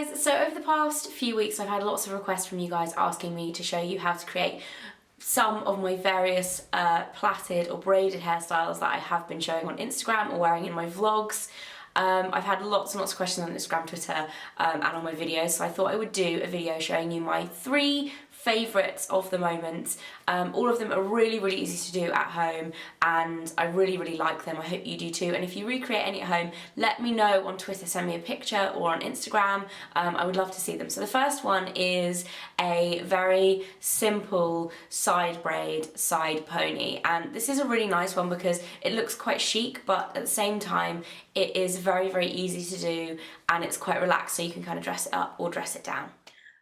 guys, so over the past few weeks I've had lots of requests from you guys asking me to show you how to create some of my various plaited or braided hairstyles that I have been showing on Instagram or wearing in my vlogs. I've had lots and lots of questions on Instagram, Twitter and on my videos, so I thought I would do a video showing you my 3 favourites of the moment. All of them are really easy to do at home and I really like them. I hope you do too, and if you recreate any at home, let me know on Twitter, send me a picture, or on Instagram. I would love to see them. So the first one is a very simple side braid side pony, and this is a really nice one because it looks quite chic, but at the same time it is very easy to do and it's quite relaxed, so you can kind of dress it up or dress it down.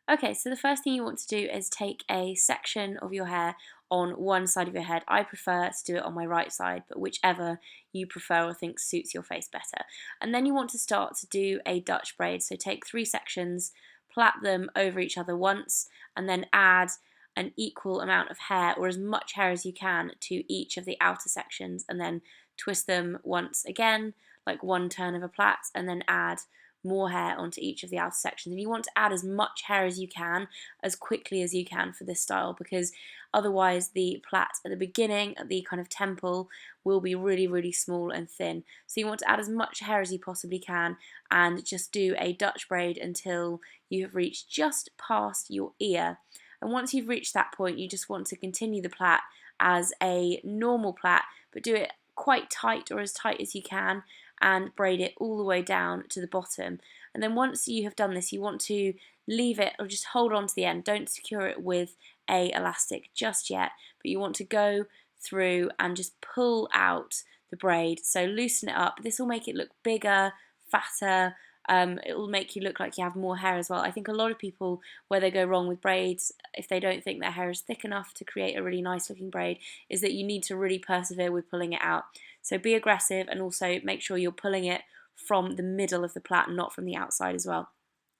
Okay, so the first thing you want to do is take a section of your hair on one side of your head. I prefer to do it on my right side, but whichever you prefer or think suits your face better. And then you want to start to do a Dutch braid. So take 3 sections, plait them over each other once, and then add an equal amount of hair, or as much hair as you can, to each of the outer sections, and then twist them once again, like one turn of a plait, and then add more hair onto each of the outer sections. And you want to add as much hair as you can, as quickly as you can for this style, because otherwise the plait at the beginning, at the kind of temple, will be really small and thin. So you want to add as much hair as you possibly can and just do a Dutch braid until you have reached just past your ear. And once you've reached that point, you just want to continue the plait as a normal plait, but do it quite tight, or as tight as you can, and braid it all the way down to the bottom. And then once you have done this, you want to leave it, or just hold on to the end. Don't secure it with a elastic just yet, but you want to go through and just pull out the braid. So loosen it up. This will make it look bigger, fatter. It will make you look like you have more hair as well. I think a lot of people, where they go wrong with braids, if they don't think their hair is thick enough to create a really nice looking braid, is that you need to really persevere with pulling it out. So be aggressive, and also make sure you're pulling it from the middle of the plait, not from the outside as well.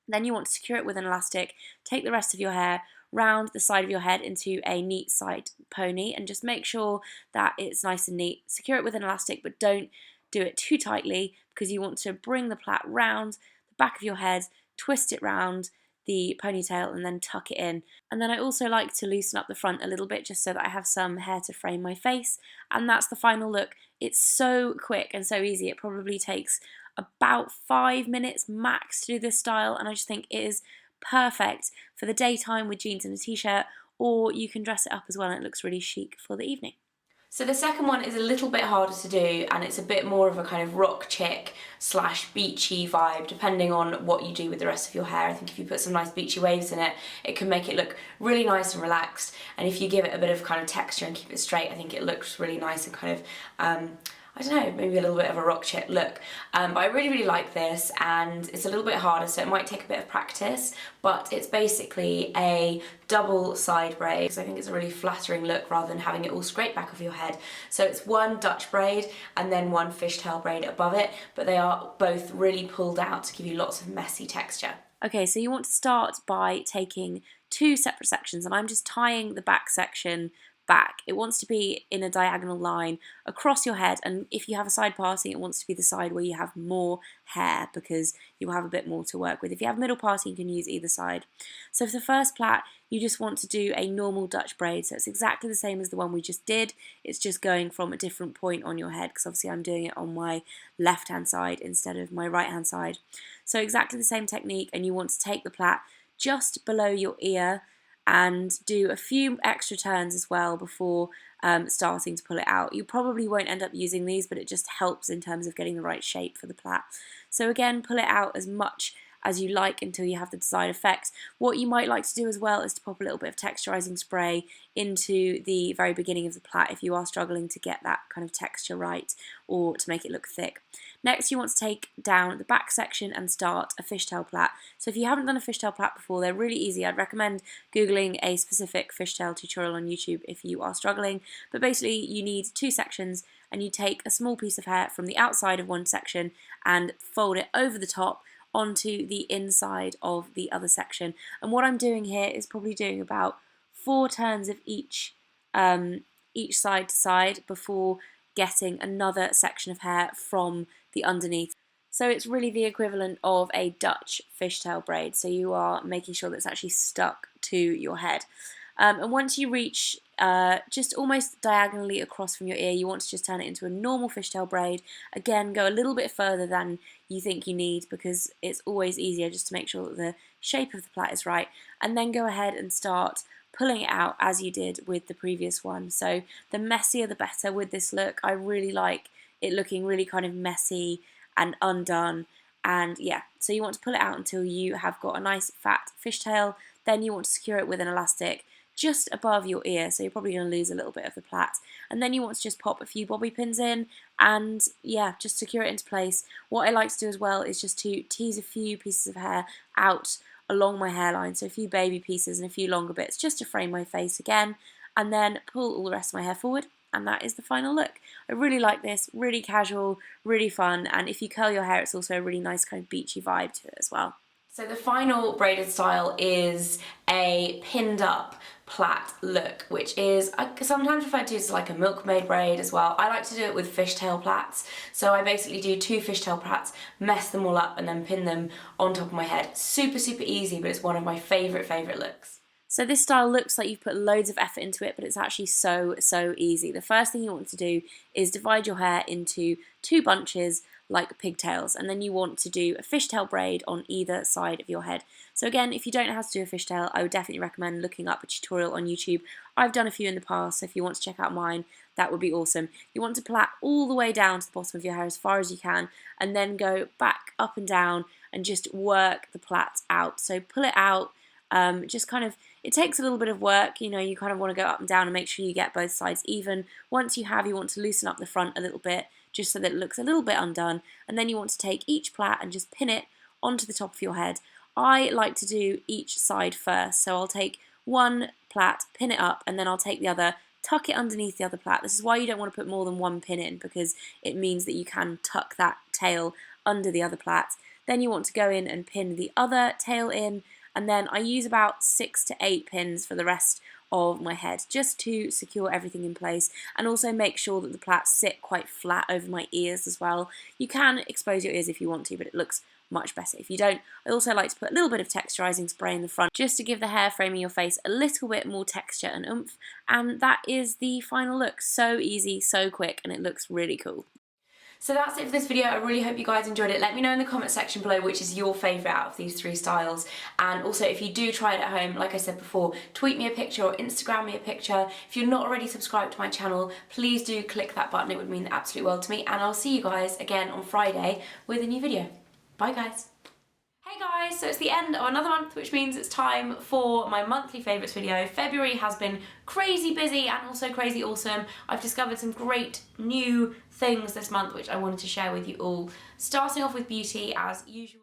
Then you want to secure it with an elastic. Take the rest of your hair, round the side of your head into a neat side pony, and just make sure that it's nice and neat. Secure it with an elastic, but don't do it too tightly, because you want to bring the plait round the back of your head, twist it round the ponytail, and then tuck it in. And then I also like to loosen up the front a little bit, just so that I have some hair to frame my face. And that's the final look. It's so quick and so easy. It probably takes about 5 minutes max to do this style, and I just think it is perfect for the daytime with jeans and a t-shirt, or you can dress it up as well and it looks really chic for the evening. So the second one is a little bit harder to do, and it's a bit more of a kind of rock chick / beachy vibe, depending on what you do with the rest of your hair. I think if you put some nice beachy waves in it, it can make it look really nice and relaxed, and if you give it a bit of kind of texture and keep it straight, I think it looks really nice and kind of I don't know, maybe a little bit of a rock chick look. But I really like this, and it's a little bit harder, so it might take a bit of practice, but it's basically a double side braid, because I think it's a really flattering look rather than having it all straight back of your head. So it's one Dutch braid and then one fishtail braid above it, but they are both really pulled out to give you lots of messy texture. Okay, so you want to start by taking 2 separate sections, and I'm just tying the back section back. It wants to be in a diagonal line across your head, and if you have a side parting, it wants to be the side where you have more hair, because you'll have a bit more to work with. If you have middle parting, you can use either side. So for the first plait, you just want to do a normal Dutch braid, so it's exactly the same as the one we just did. It's just going from a different point on your head, because obviously I'm doing it on my left hand side instead of my right hand side. So exactly the same technique, and you want to take the plait just below your ear and do a few extra turns as well before starting to pull it out. You probably won't end up using these, but it just helps in terms of getting the right shape for the plait. So again, pull it out as much as you like until you have the desired effect. What you might like to do as well is to pop a little bit of texturizing spray into the very beginning of the plait if you are struggling to get that kind of texture right, or to make it look thick. Next, you want to take down the back section and start a fishtail plait. So if you haven't done a fishtail plait before, they're really easy. I'd recommend googling a specific fishtail tutorial on YouTube if you are struggling. But basically, you need 2 sections, and you take a small piece of hair from the outside of one section and fold it over the top onto the inside of the other section. And what I'm doing here is probably doing about 4 turns of each side to side before getting another section of hair from the underneath. So it's really the equivalent of a Dutch fishtail braid. So you are making sure that it's actually stuck to your head. And once you reach just almost diagonally across from your ear, you want to just turn it into a normal fishtail braid. Again, go a little bit further than you think you need, because it's always easier just to make sure that the shape of the plait is right. And then go ahead and start pulling it out as you did with the previous one. So the messier the better with this look. I really like it looking really kind of messy and undone. And yeah, so you want to pull it out until you have got a nice fat fishtail. Then you want to secure it with an elastic just above your ear, so you're probably going to lose a little bit of the plait. And then you want to just pop a few bobby pins in and yeah, just secure it into place. What I like to do as well is just to tease a few pieces of hair out along my hairline, so a few baby pieces and a few longer bits just to frame my face again, and then pull all the rest of my hair forward, and that is the final look. I really like this, really casual, really fun, and if you curl your hair it's also a really nice kind of beachy vibe to it as well. So the final braided style is a pinned up plait look, which is sometimes referred to as like a milkmaid braid as well. I like to do it with fishtail plaits. So I basically do 2 fishtail plaits, mess them all up and then pin them on top of my head. Super, super easy, but it's one of my favourite looks. So this style looks like you've put loads of effort into it, but it's actually so easy. The first thing you want to do is divide your hair into 2 bunches like pigtails, and then you want to do a fishtail braid on either side of your head. So again, if you don't know how to do a fishtail, I would definitely recommend looking up a tutorial on YouTube. I've done a few in the past, so if you want to check out mine, that would be awesome. You want to plait all the way down to the bottom of your hair as far as you can, and then go back up and down and just work the plait out. So pull it out, just kind of, it takes a little bit of work, you know, you kind of want to go up and down and make sure you get both sides even. Once you have, you want to loosen up the front a little bit, just so that it looks a little bit undone, and then you want to take each plait and just pin it onto the top of your head. I like to do each side first, so I'll take one plait, pin it up, and then I'll take the other, tuck it underneath the other plait. This is why you don't want to put more than one pin in, because it means that you can tuck that tail under the other plait. Then you want to go in and pin the other tail in, and then I use about 6 to 8 pins for the rest of my head, just to secure everything in place, and also make sure that the plaits sit quite flat over my ears as well. You can expose your ears if you want to, but it looks much better if you don't. I also like to put a little bit of texturizing spray in the front, just to give the hair framing your face a little bit more texture and oomph, and that is the final look. So easy, so quick, and it looks really cool. So that's it for this video. I really hope you guys enjoyed it. Let me know in the comment section below which is your favourite out of these 3 styles. And also, if you do try it at home, like I said before, tweet me a picture or Instagram me a picture. If you're not already subscribed to my channel, please do click that button. It would mean the absolute world to me. And I'll see you guys again on Friday with a new video. Bye guys. Hey guys, so it's the end of another month, which means it's time for my monthly favourites video. February has been crazy busy and also crazy awesome. I've discovered some great new things this month which I wanted to share with you all. Starting off with beauty as usual.